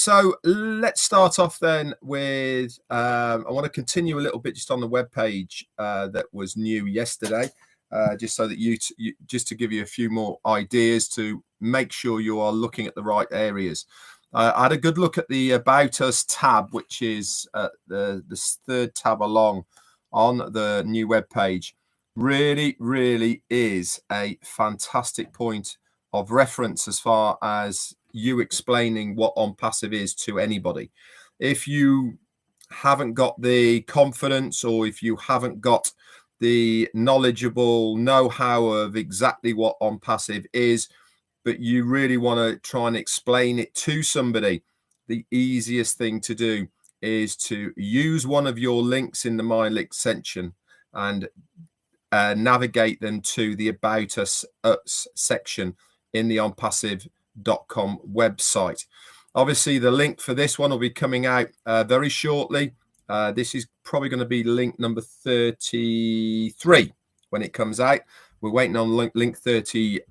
So let's start off then with, I want to continue a little bit just on the web page that was new yesterday, just so that just to give you a few more ideas to make sure you are looking at the right areas. I had a good look at the About Us tab, which is the third tab along on the new web page. Really is a fantastic point of reference as far as you explaining what OnPassive is to anybody. If you haven't got the confidence, or if you haven't got the knowledgeable know-how of exactly what OnPassive is, but you really want to try and explain it to somebody, the easiest thing to do is to use one of your links in the My Links section and navigate them to the About Us section in the OnPassive.com website. Obviously, the link for this one will be coming out very shortly. This is probably going to be link number 33 when it comes out. We're waiting on link 32.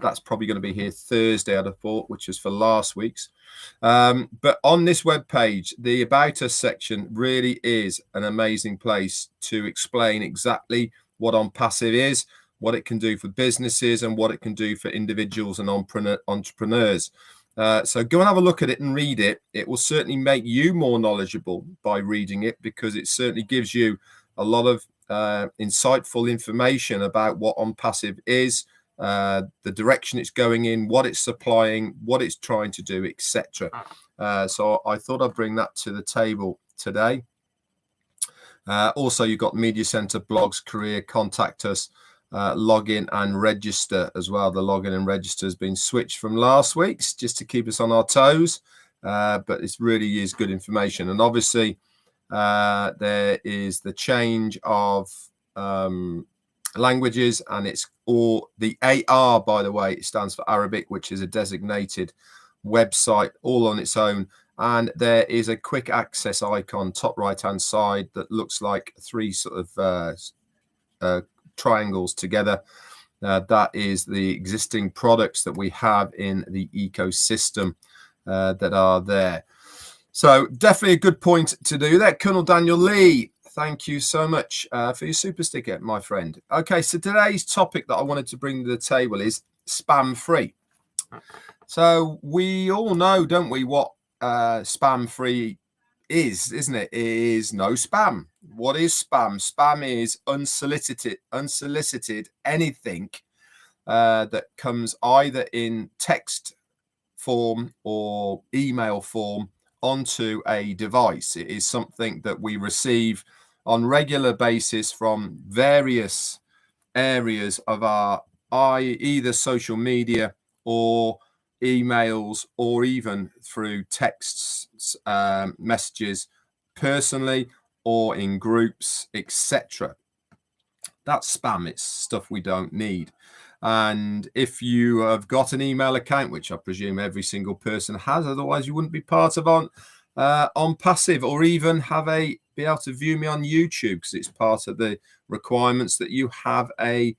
That's probably going to be here Thursday, I'd have thought, which is for last week's. But on this web page, the About Us section really is an amazing place to explain exactly what OnPassive is, what it can do for businesses, and what it can do for individuals and entrepreneurs. So go and have a look at it and read it. It will certainly make you more knowledgeable by reading it, because it certainly gives you a lot of insightful information about what OnPassive is, the direction it's going in, what it's supplying, what it's trying to do, etc. So I thought I'd bring that to the table today. Also, you've got Media Center, blogs, career, contact us, login and register as well. The login and register has been switched from last week's just to keep us on our toes, but it really is good information. And obviously there is the change of languages, and it's all the AR, by the way, it stands for Arabic, which is a designated website all on its own. And there is a quick access icon top right hand side that looks like three sort of triangles together. That is the existing products that we have in the ecosystem that are there. So definitely a good point to do that. Colonel Daniel Lee, thank you so much for your super sticker, my friend. Okay, so today's topic that I wanted to bring to the table is spam free. So we all know, don't we, what spam free is, isn't it? It is no spam. What is spam? Spam is unsolicited anything that comes either in text form or email form onto a device. It is something that we receive on regular basis from various areas of our either social media or emails, or even through texts, messages personally or in groups, etc. That's spam. It's stuff we don't need. And if you have got an email account, which I presume every single person has, otherwise you wouldn't be part of OnPassive, or even be able to view me on YouTube, because it's part of the requirements that you have a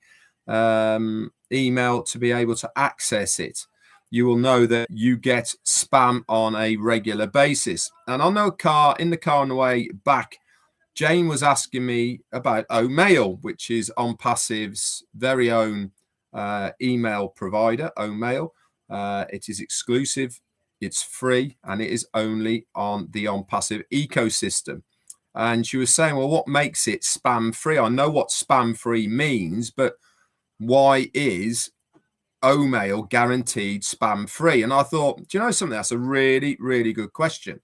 email to be able to access it. You will know that you get spam on a regular basis. And on the car, in the car on the way back, Jane was asking me about O-Mail, which is OnPassive's very own email provider, O-Mail. It is exclusive, it's free, and it is only on the OnPassive ecosystem. And she was saying, well, what makes it spam free? I know what spam free means, but why is O-Mail guaranteed spam free? And I thought, do you know something? That's a really good question,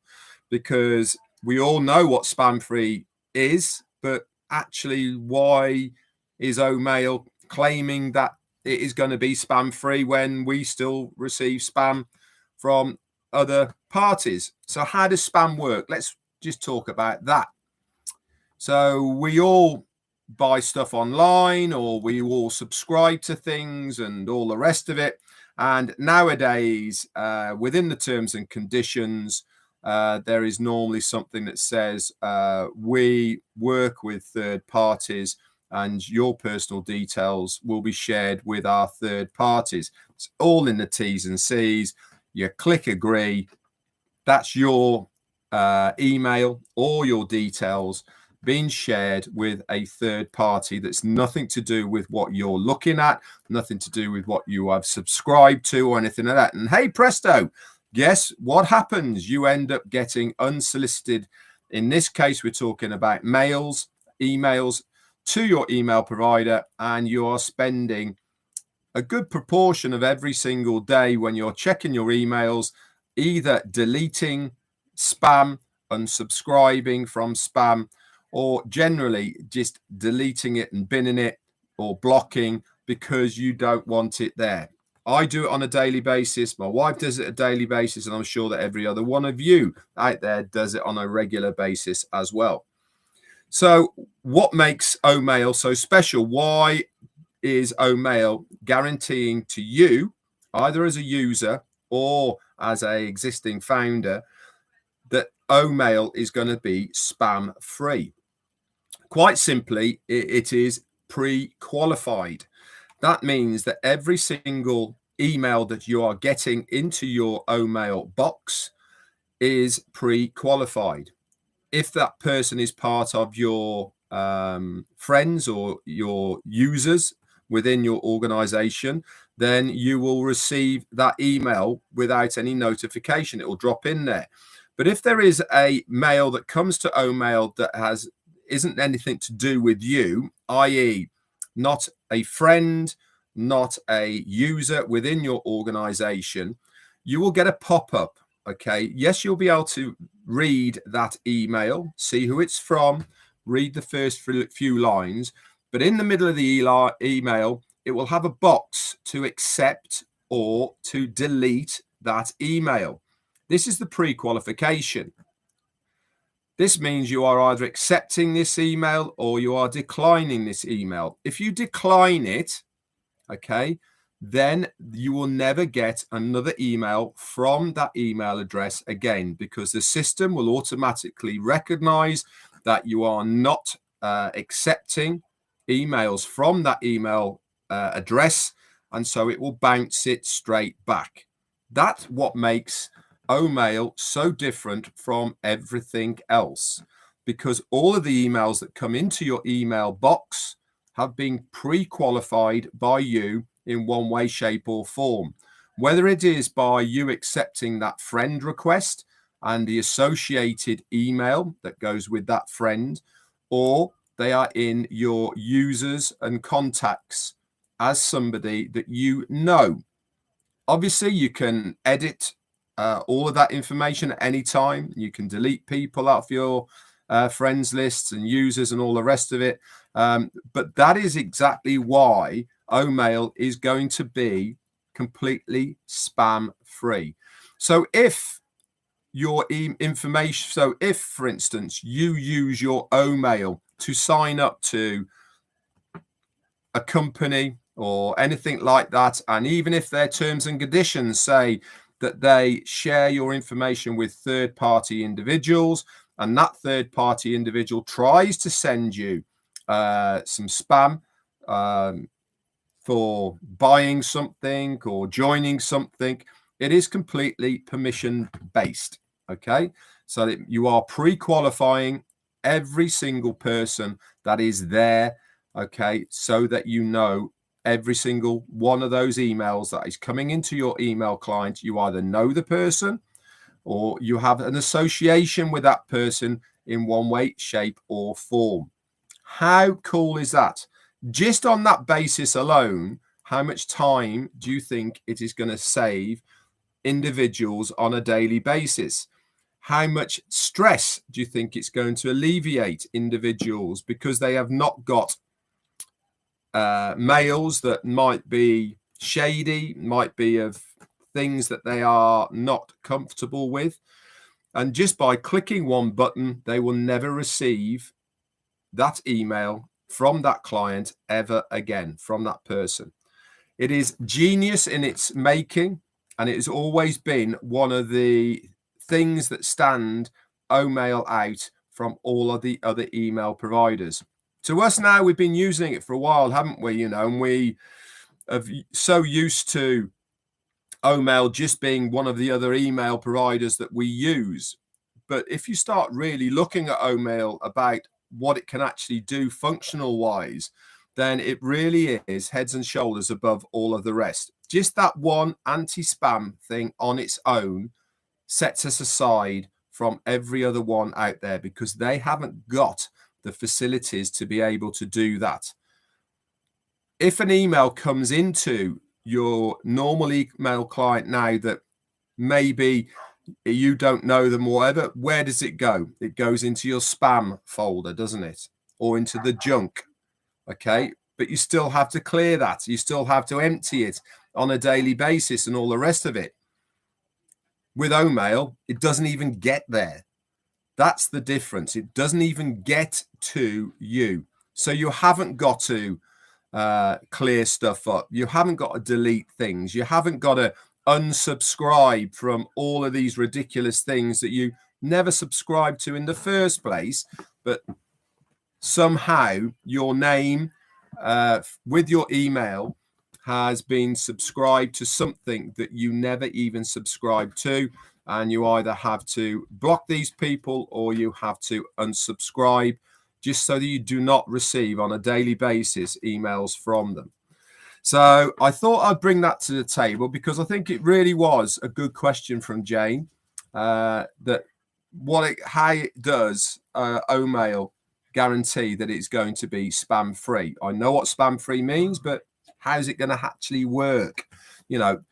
because we all know what spam free is, but actually, why is O-Mail claiming that it is going to be spam free when we still receive spam from other parties? So how does spam work? Let's just talk about that. So we all buy stuff online, or we all subscribe to things and all the rest of it. And nowadays, within the terms and conditions, there is normally something that says we work with third parties, and your personal details will be shared with our third parties. It's all in the T's and C's. You click agree, that's your email or your details being shared with a third party that's nothing to do with what you're looking at, nothing to do with what you have subscribed to or anything like that. And hey, presto, guess what happens? You end up getting unsolicited. In this case, we're talking about emails to your email provider, and you are spending a good proportion of every single day when you're checking your emails, either deleting spam, unsubscribing from spam, or generally just deleting it and binning it or blocking because you don't want it there. I do it on a daily basis. My wife does it on a daily basis, and I'm sure that every other one of you out there does it on a regular basis as well. So what makes O-Mail so special? Why is O-Mail guaranteeing to you, either as a user or as an existing founder, that O-Mail is going to be spam free? Quite simply, it is pre-qualified. That means that every single email that you are getting into your O-Mail box is pre-qualified. If that person is part of your friends or your users within your organization, then you will receive that email without any notification. It will drop in there. But if there is a mail that comes to O-Mail that isn't anything to do with you, i.e. not a friend, not a user within your organization, you will get a pop-up. Okay, yes, you'll be able to read that email, see who it's from, read the first few lines, but in the middle of the email, it will have a box to accept or to delete that email. This is the pre-qualification. This means you are either accepting this email or you are declining this email. If you decline it, okay, then you will never get another email from that email address again, because the system will automatically recognize that you are not accepting emails from that email address, and so it will bounce it straight back. That's what makes O-Mail so different from everything else, because all of the emails that come into your email box have been pre-qualified by you in one way, shape, or form. Whether it is by you accepting that friend request and the associated email that goes with that friend, or they are in your users and contacts as somebody that you know. Obviously, you can edit all of that information at any time. You can delete people out of your friends lists and users and all the rest of it. But that is exactly why O-Mail is going to be completely spam free. So if your information, so if, for instance, you use your O-Mail to sign up to a company or anything like that, and even if their terms and conditions say that they share your information with third-party individuals, and that third-party individual tries to send you some spam for buying something or joining something, it is completely permission-based, okay? So that you are pre-qualifying every single person that is there, okay, so that you know every single one of those emails that is coming into your email client, you either know the person or you have an association with that person in one way, shape, or form. How cool is that? Just on that basis alone, how much time do you think it is going to save individuals on a daily basis? How much stress do you think it's going to alleviate individuals because they have not got mails that might be shady, might be of things that they are not comfortable with, and just by clicking one button they will never receive that email from that client ever again, from that person. It is genius in its making, and it has always been one of the things that stand O-Mail out from all of the other email providers. To us now, we've been using it for a while, haven't we? You know, and we are so used to O-Mail just being one of the other email providers that we use. But if you start really looking at O-Mail about what it can actually do functional wise, then it really is heads and shoulders above all of the rest. Just that one anti-spam thing on its own sets us aside from every other one out there, because they haven't got the facilities to be able to do that. If an email comes into your normal email client now that maybe you don't know them or whatever, where does it go? It goes into your spam folder, doesn't it? Or into the junk. Okay, but you still have to clear that. You still have to empty it on a daily basis and all the rest of it. With O-Mail, it doesn't even get there. That's the difference. It doesn't even get to you. So you haven't got to clear stuff up. You haven't got to delete things. You haven't got to unsubscribe from all of these ridiculous things that you never subscribed to in the first place, but somehow your name with your email has been subscribed to something that you never even subscribed to, and you either have to block these people or you have to unsubscribe, just so that you do not receive on a daily basis emails from them. So I thought I'd bring that to the table, because I think it really was a good question from Jane, that how it does O-Mail guarantee that it's going to be spam free. I know what spam free means, but how's it going to actually work? You know,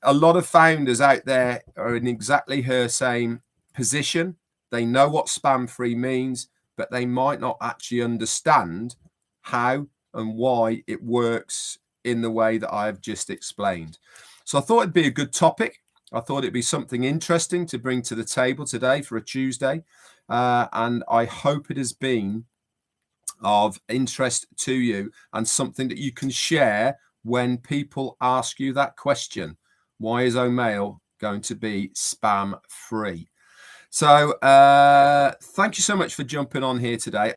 a lot of founders out there are in exactly her same position. They know what spam free means, but they might not actually understand how and why it works in the way that I've just explained. So I thought it'd be a good topic. I thought it'd be something interesting to bring to the table today for a Tuesday. And I hope it has been of interest to you and something that you can share when people ask you that question. Why is O-Mail going to be spam free? So thank you so much for jumping on here today.